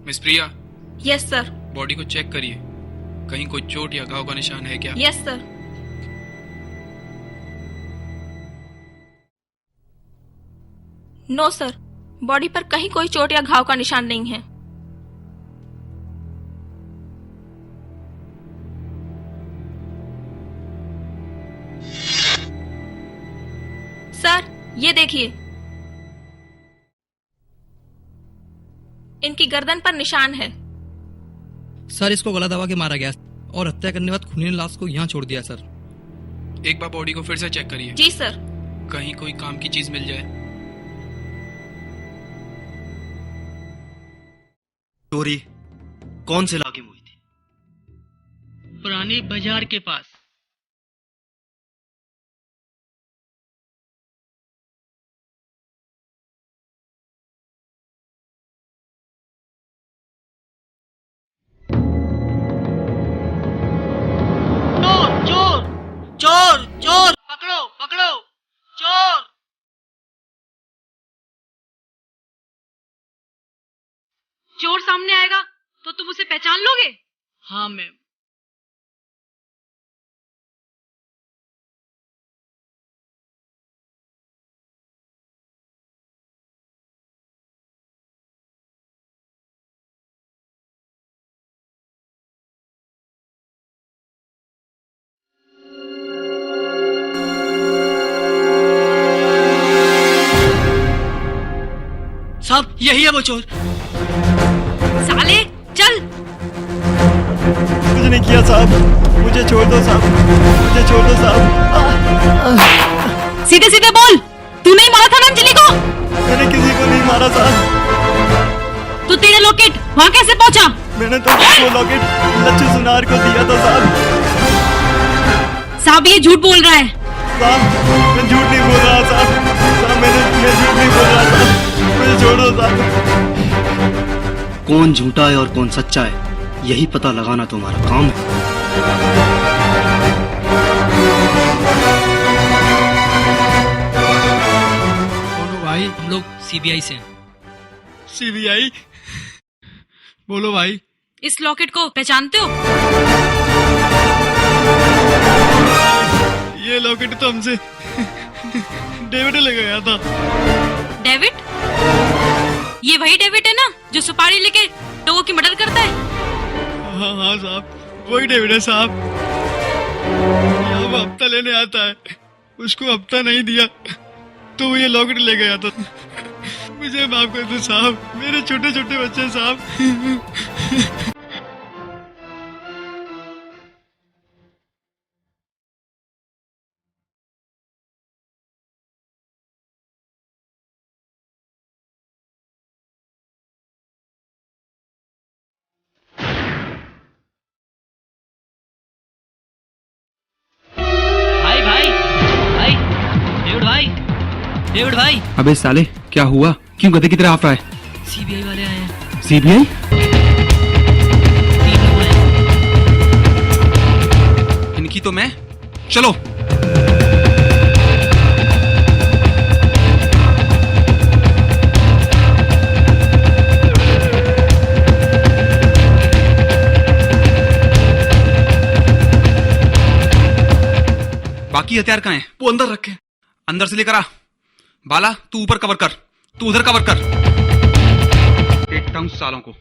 Miss Priya. Yes sir. Body को check करिए, कहीं कोई चोट या घाव का निशान है क्या? Yes sir. No sir, body पर कहीं कोई चोट या घाव का निशान नहीं है। सर ये देखिए, इनकी गर्दन पर निशान है। सर इसको गला दबा के मारा गया और हत्या करने के बाद खूनी ने लाश को यहाँ छोड़ दिया सर। एक बार बॉडी को फिर से चेक करिए। जी सर। कहीं कोई काम की चीज मिल जाए। चोरी कौन से इलाके में हुई थी? पुरानी बाजार के पास। चोर चोर पकड़ो पकड़ो चोर। चोर सामने आएगा तो तुम उसे पहचान लोगे? हाँ मैम। साहब यही है वो चोर। साले चल। कुछ नहीं किया साहब, मुझे छोड़ दो साहब, मुझे छोड़ दो साहब। सीधे सीधे बोल, तू नहीं मारा था ना अंजलि को? मैंने किसी को नहीं मारा साहब। तो तेरा लॉकेट वहाँ कैसे पहुँचा? मैंने तो वो लॉकेट लच्छू सुनार को दिया था साहब। साहब ये झूठ बोल रहा है। साहब मैं झूठ नहीं बोल रहा साहब, साहब मैं झूठ नहीं बोल रहा साहब, मुझे छोड़ दो साहब। कौन झूठा है और कौन सच्चा है, यही पता लगाना तुम्हारा काम है। बोलो भाई, हम लोग सीबीआई से हैं। सीबीआई? बोलो भाई। इस लॉकेट को पहचानते हो? ये लॉकेट तो हमसे डेविड ले गया था। डेविड? ये वही डेविड है ना जो सुपारी लेके लोगों की मदद करता है? हाँ हाँ साहब, वही डेविड है साहब। यहाँ वो हफ्ता लेने आता है, उसको हफ्ता नहीं दिया तो वो ये लॉकेट ले गया था। मुझे माफ कर दो साहब, मेरे छोटे छोटे बच्चे साहब। डेविड भाई। अबे साले क्या हुआ? क्यों गधे की तरह आफ रहा है? सीबीआई वाले आए हैं। सीबीआई? 3 लोग हैं। इनकी तो मैं। चलो। बाकी हथियार कहाँ हैं? वो अंदर रखे। अंदर से लेकर आ। बाला तू ऊपर कवर कर, तू उधर कवर कर। देखता हूं सालों को।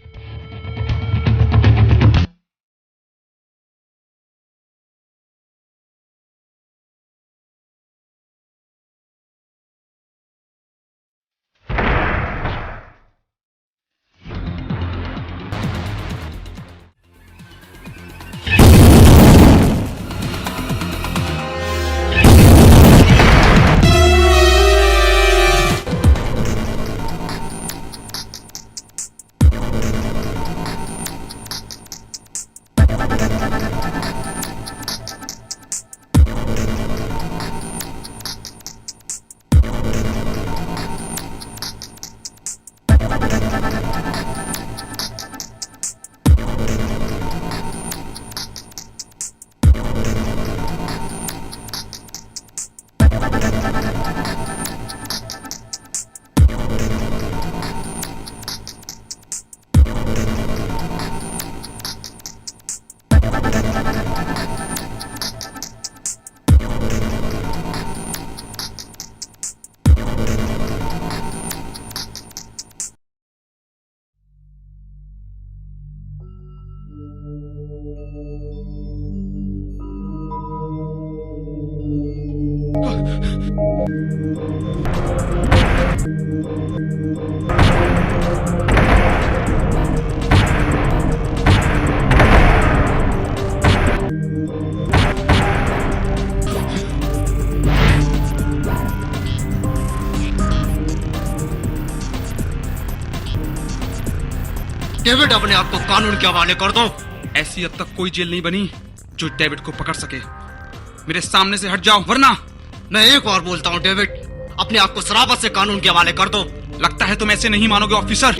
डेविड, अपने आप को कानून के हवाले कर दो। ऐसी अब तक कोई जेल नहीं बनी जो डेविड को पकड़ सके। मेरे सामने से हट जाओ वरना। मैं एक और बोलता हूँ डेविड, अपने आप को सराफत से कानून के हवाले कर दो। लगता है तुम ऐसे नहीं मानोगे ऑफिसर।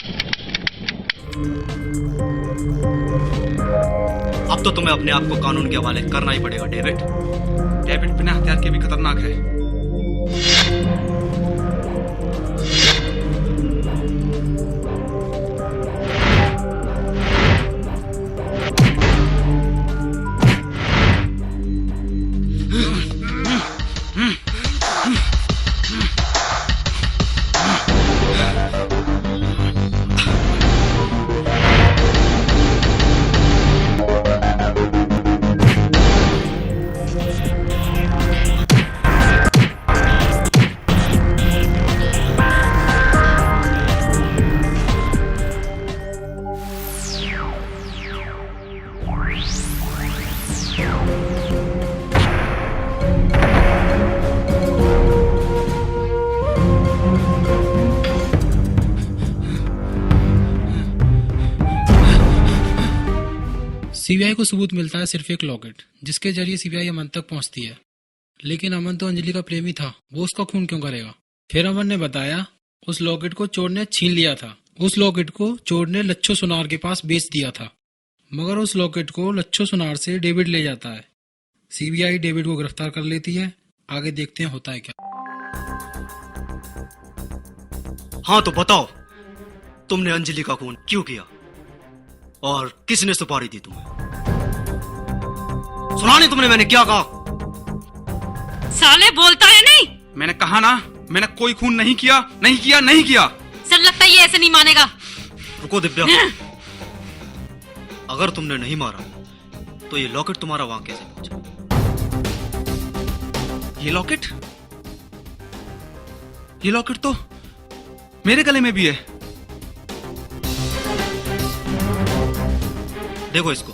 अब तो तुम्हें अपने आप को कानून के हवाले करना ही पड़ेगा डेविड। डेविड बिना हथियार के भी खतरनाक है। सीबीआई को सबूत मिलता है सिर्फ एक लॉकेट, जिसके जरिए सीबीआई अमन तक पहुंचती है। लेकिन अमन तो अंजलि का प्रेमी था, वो उसका खून क्यों करेगा? फिर अमन ने बताया उस लॉकेट को चोर ने छीन लिया था। उस लॉकेट को चोर ने लच्छो सुनार के पास बेच दिया था, मगर उस लॉकेट को लच्छो सुनार से डेविड ले जाता है। सीबीआई डेविड को गिरफ्तार कर लेती है। आगे देखते हैं होता है क्या। हाँ तो बताओ, तुमने अंजलि का खून क्यों किया और किसने सुपारी दी तुम्हें? सुना नहीं तुमने मैंने क्या कहा? साले बोलता है नहीं। मैंने कहा ना, मैंने कोई खून नहीं किया, नहीं किया, नहीं किया। सर लगता है ये ऐसे नहीं मानेगा। रुको दिव्या, अगर तुमने नहीं मारा तो ये लॉकेट तुम्हारा वहां कैसे पहुंचा? ये लॉकेट तो मेरे गले में भी है। देखो इसको।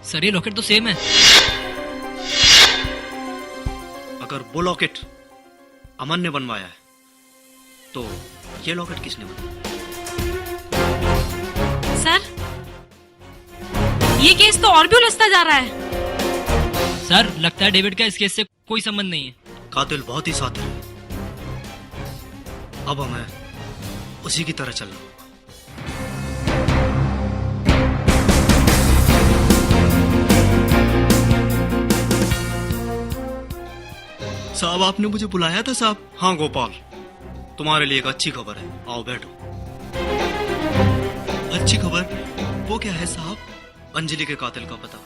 सर ये लॉकेट तो सेम है। अगर वो लॉकेट अमन ने बनवाया है तो ये लॉकेट किसने बनवाया? सर ये केस तो और भी उलझता जा रहा है। सर लगता है डेविड का इस केस से कोई संबंध नहीं है। कातिल बहुत ही शातिर है। अब हमें उसी की तरह चलना होगा। साहब आपने मुझे बुलाया था साहब। हाँ गोपाल, तुम्हारे लिए एक अच्छी खबर है, आओ बैठो। अच्छी खबर? वो क्या है साहब? अंजलि के कातिल का पता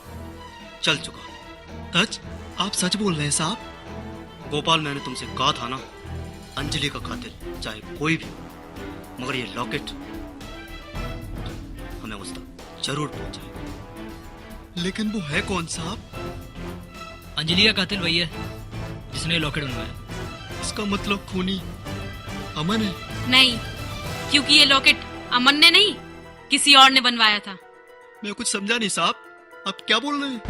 चल चुका। सच? आप सच बोल रहे हैं साहब? गोपाल मैंने तुमसे कहा था ना, अंजलि का कातिल चाहे कोई भी, मगर ये लॉकेट हमें उस तक जरूर पहुंचाएगा। लेकिन वो है कौन साहब? अंजलि का कातिल वही है जिसने लॉकेट बनवाया। इसका मतलब खूनी अमन है? नहीं, क्योंकि ये लॉकेट अमन ने नहीं किसी और ने बनवाया था। मैं कुछ समझा नहीं साहब, आप क्या बोल रहे हैं?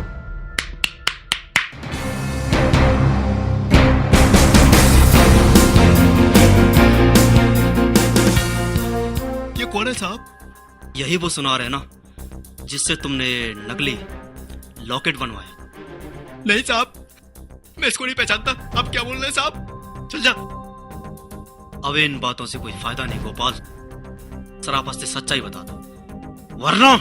ये कौन है साहब? यही वो सुनार है ना जिससे तुमने नकली लॉकेट बनवाया। नहीं साहब, मैं इसको नहीं पहचानता। आप क्या बोल रहे हैं साहब? चल जा। अब इन बातों से कोई फायदा नहीं गोपाल, सराफत से सच्चाई बता दो वरना।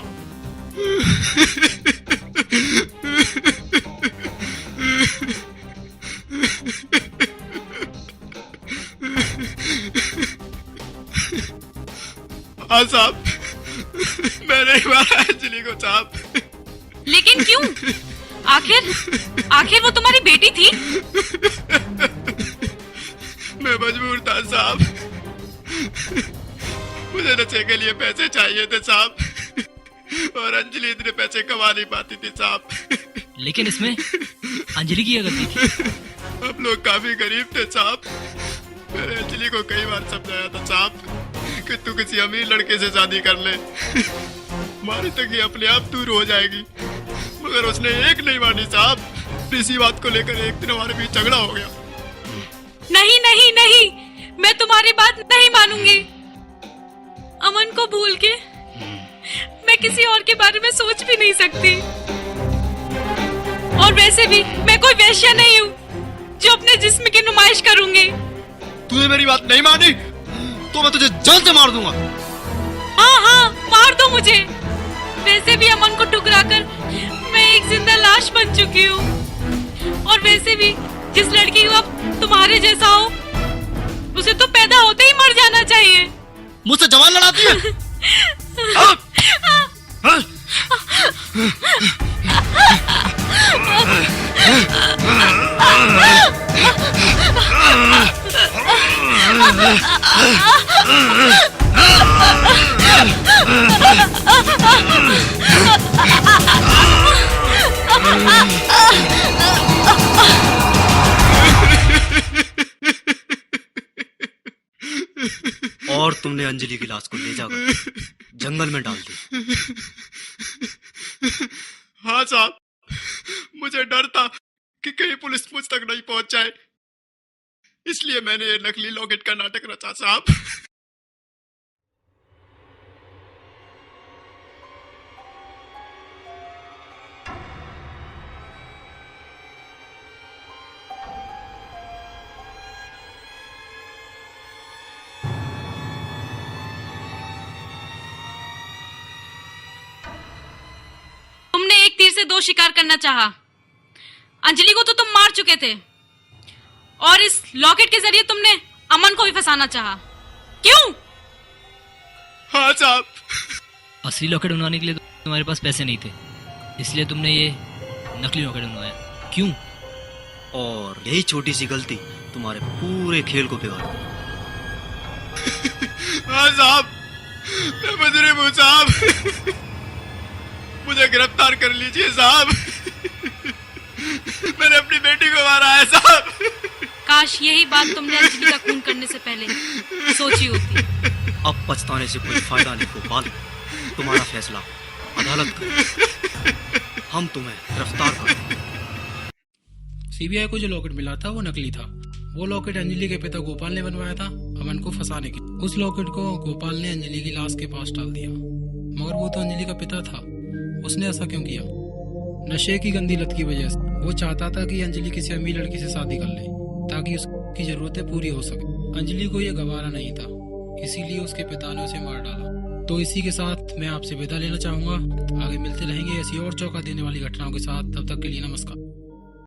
हाँ साहब, मैंने मारा अंजलि को साहब। लेकिन क्यों? आखिर वो तुम्हारी बेटी थी। मैं मजबूर था साहब, मुझे नशे के लिए पैसे चाहिए थे साहब, और अंजलि इतने पैसे कमा नहीं पाती थी साहब। लेकिन इसमें अंजलि की क्या गलती थी? हम लोग काफी गरीब थे साहब। मैंने अंजलि को कई बार समझाया था साहब कि तू किसी अमीर लड़के से शादी कर ले, मारी तक ये अपने आप दूर हो जाएगी, मगर उसने एक नहीं मानी साहब। इसी बात को लेकर एक दिन हमारे बीच झगड़ा हो गया। नहीं नहीं नहीं, मैं तुम्हारी बात नहीं मानूंगी। अमन को भूल के मैं किसी और के बारे में सोच भी नहीं सकती, और वैसे भी मैं कोई वेश्या नहीं हूँ जो अपने जिस्म की नुमाइश करूंगी। तूने मेरी बात नहीं मानी तो मैं तुझे जान से मार दूंगा। हाँ हाँ, मार दो मुझे। वैसे भी अमन को ठुकराकर मैं एक जिंदा लाश बन चुकी हूँ, और वैसे भी जिस लड़की को अब तुम्हारे जैसा हो उसे तो पैदा होते ही मर जाना चाहिए। मुझसे जवान लड़ाती है? और तुमने अंजलि की लाश को ले जाकर जंगल में डाल दी। हाँ साहब, मुझे डर था कि कहीं पुलिस मुझ तक नहीं पहुंच जाए, इसलिए मैंने ये नकली लॉकेट का नाटक रचा साहब। तुमने एक तीर से दो शिकार करना चाहा। अंजलि को तो तुम मार चुके थे, और इस लॉकेट के जरिए तुमने अमन को भी फंसाना चाहा। क्यों? हाँ साहब। असली लॉकेट बनवाने के लिए तुम्हारे पास पैसे नहीं थे, इसलिए तुमने ये नकली लॉकेट बनवाया। क्यों? और यही छोटी सी गलती तुम्हारे पूरे खेल को बिगाड़ दी। हाँ साहब, मैं मुजरिम हूँ साहब, मुझे गिरफ्तार कर लीजिए साहब। मैंने अपनी बेटी को मारा है साहब। काश यही बात तुमने अंजलि का खून करने से पहले सोची होती। अब पछताने से कोई फायदा नहीं गोपाल, तुम्हारा फैसला अदालत करे। हम तुम्हें गिरफ्तार करेंगे। सीबीआई को जो लॉकेट मिला था वो नकली था। वो लॉकेट अंजलि के पिता गोपाल ने बनवाया था अमन को फंसाने के। उस लॉकेट को गोपाल ने अंजलि की लाश के पास डाल दिया, मगर वो तो अंजलि का पिता था, उसने ऐसा क्यों किया? नशे की गंदी लत की वजह से वो चाहता था कि अंजलि किसी अमीर लड़की से शादी कर ले ताकि उसकी जरूरतें पूरी हो सके। अंजलि को ये गवारा नहीं था, इसीलिए उसके पिता ने उसे मार डाला। तो इसी के साथ मैं आपसे विदा लेना चाहूंगा। आगे मिलते रहेंगे ऐसी और चौंका देने वाली घटनाओं के साथ। तब तक के लिए नमस्कार।